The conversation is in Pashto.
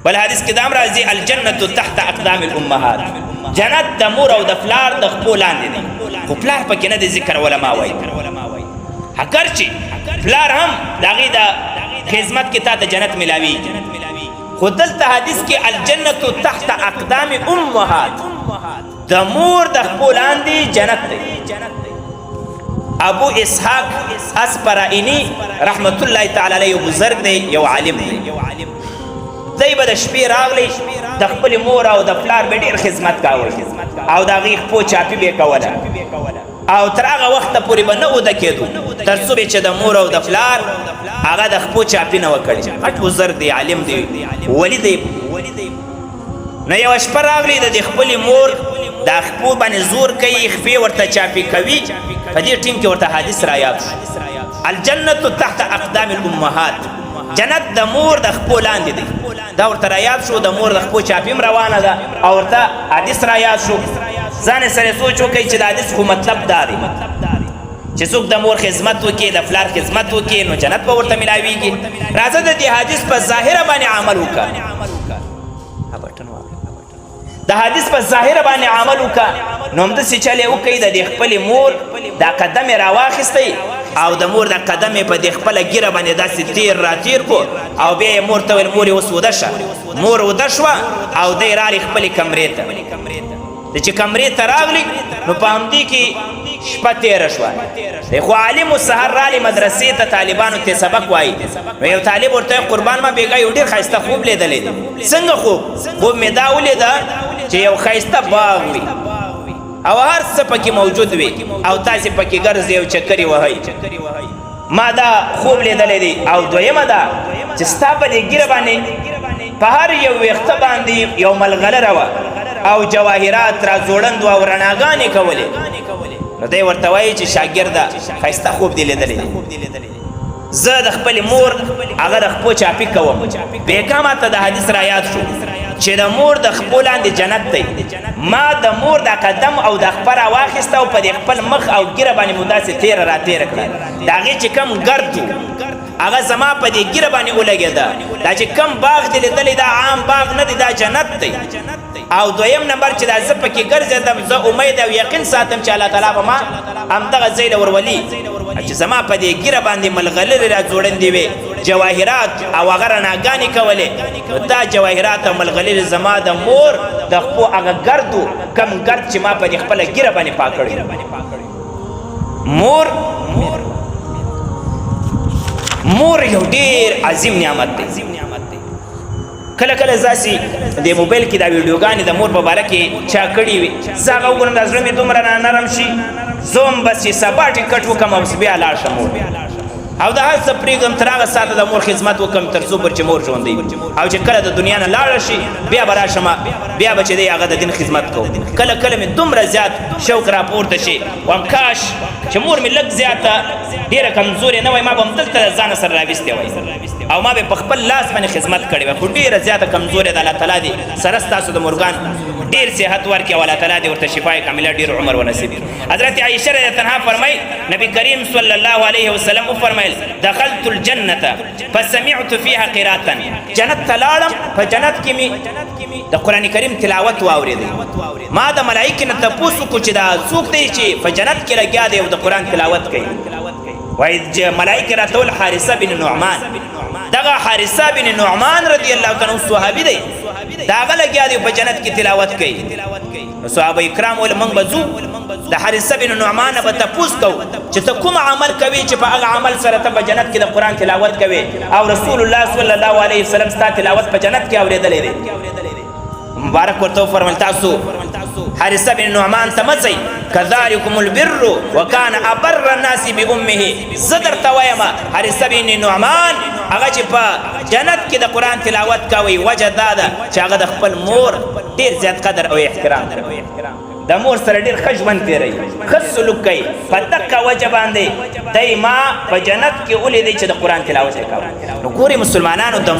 بل حدیث کې دا هم راځي الجنة تحت اقدام الامهات، جنت د مور او د پلار د خپو لاندې دی، خو پلار پکې نه دی ذکر علما وایي. اگر چې پلار هم د هغې د خدمت کې تا ته جنت ملاویږي، خو دلته حدیث کې الجنة تحت اقدام امهات، د مور د خپو لاندې جنت دی. ابو اسحاق اسپرائینی رحمت الله تعالی علیه بزرگ دی، یو عالم دی. دی به د شپې راغلی د خپلې مور او د پلار به ډېر خدمت کاوه او د هغې خپو چاپي به یې کوله او تر هغه وخته پورې به نه اوده کېدو تر څو چې د مور او د پلار هغه د خپو چاپي نه وکړي. غټ بزرګ دی، عالم دی، ولی دی. نو یوه شپه راغلی د دې خپلې مور دا خپو باندې زور کوي، خپې ورته چاپي کوي. په دې ټیم کې ورته حدیث رایاد شو الجنة تحت اقدام الامهات، جنت د مور د خپو لاندې دی. دا ورته رایاد شو، د مور د خپو چاپي هم روانه ده او ورته حدیث رایاد شو. ځان سره سوچ وکړئ چې د حدیث خو مطلب دا دی چې څوک د مور خدمت وکړي، د پلار خدمت وکړي، نو جنت به ورته ملاویږي. راځه د دې حدیث په ظاهره باندې عمل وکړه، د حدیث په ظاهره باندې عمل وکړه. نو همداسې چل یې وکړئ، د دې خپلې مور دا قدم یې راواخیستی او د مور د قدم یې په دې خپله ږیره باندې داسې تیر راتیر کو او بیا یې مور ته ویل مور یې اوس وده شه. مور وده شوه او دی راغلی خپلې کمرې ته. د چې کمرې ته راغلی نو په همدې کې شپه تېره شوه. دی خو عالم و سهر راغلی مدرسې ته طالبانو ته سبق وایي. نو یو طالب ورته قربان ما بېګا یو ډېر ښایسته خوب لیدلی دی. څنګه خوب مې دا ولیده چې یو ښایسته باغ وي او هر څه پکې موجود وي او تاسې پکې ګرځئ او چکرې وهئ. ما دا خوب لیدلی دی. او دویمه ده چې ستا په دې ږیره باندې په هر یو ویښته باندې یو ملغلره وه او جواهرات را ځوړند او رڼاګانې کولې. نو دی ورته وایي چې شاګرده ښایسته خوب دې لیدلی دی، زه د خپلې مور هغه د خپو چاپي کوم. بېګا ما ته د حدیث رایاد شو چې د مور د خپو لاندې جنت دی. ما د مور د قدم او د خپه راواخیسته او په دې خپل مخ او ږیره باندې مو داسې تېره راتېره کړه. د هغې چې کم ګرد و هغه زما په دې ږیره باندې ولګېده. دا چې کم باغ دې لیدلی دا عام باغ نه دی، دا جنت دی. او دویم نمبر چې دا زه پکې ګرځېدم، زه امید او یقین ساتم چې الله تعالی به ما همدغه ځای له ورولي چې زما په دې ږیره باندې ملغلرې را ځوړندې وې، جواهرات او هغه رڼاګانې کولې. نو دا جواهرات او ملغلرې زما د مور د خپو هغه ګرد و کم ګرد چې ما په دې خپله ږیره باندې پاک کړی. مور یو ډېر عظیم نعمت دی. کله کله داسې د موبایل کې دا ویډیوګانې د مور په باره کې چا کړي وي، زه هغه وګورم دا زړه مې دومره نرم شي، زه هم بس چې سبا ټیکټ وکړم او بیا لاړ شم مور او د هر څه پرېږدم تر هغه ساعته د مور خدمت وکړم تر څو پورې چې مور ژوندی وي. او چې کله د دنیا نه لاړه شي بیا به راشم، بیا به چې دی هغه د دین خدمت کوم. کله کله مې دومره زیات شوق راپورته شي وایم کاش چې مور مې لږ زیاته ډېره کمزورې نه وای، ما به هم دلته ځانه سره راویستې وای او ما به په خپل لاس باندې خدمت کړې وای. خو ډېره زیاته کمزورې د الله تعالی دی سره ستاسو د مورګان ډېر صحت ورکړي او الله تعالی دې ورته شفای کامله ډېر عمر ونصیب. حضرت عایشه رضی الله عنها فرمایي نبی کریم صلی الله علیه وسلم وفرمایل دخلت الجنة فسمعت فيها قراءة. جنت ته لاړم، په جنت کې مې د قرآن کریم تلاوت واورېدی. ما د ملایکې نه تپوس وکړو چې دا څوک دی چې په جنت کې لګیا دی او د قرآن تلاوت کوي. وایي ملایکې راته وویل حارثه بن نعمان. دغه حارثه بن نعمان رضی الله تعالی عنه صحابي دی، دا هغه لګیا دی په جنت کې تلاوت کوي. نو صحابه کرام ویل موږ به ځو د حارثه بن نعمان به تپوس کوو چې ته کوم عمل کوي چې په هغه عمل سره ته په جنت کې د قرآن تلاوت کوي او رسول الله صلی الله علیه وسلم ستا تلاوت په جنت کې اورېدلی دی. مبارک ورته وفرمیل تاسو حارثه بن نعمان ته مه ځئ، کذلکم البر وکان ابر الناس بامه. زه درته وایم حارثه بن نعمان هغه چې په جنت کې د قرآن تلاوت کوي وجه دا ده چې هغه د خپل مور ډېر زیات قدر او احترام د مور سره ډېر ښه ژوند تېروي، ښه سلوک کوي. په دقه وجه باندې دی ما په جنت کې ولیدی چې د قرآن تلاوت یې کوي. نو ګورې مسلمانانو د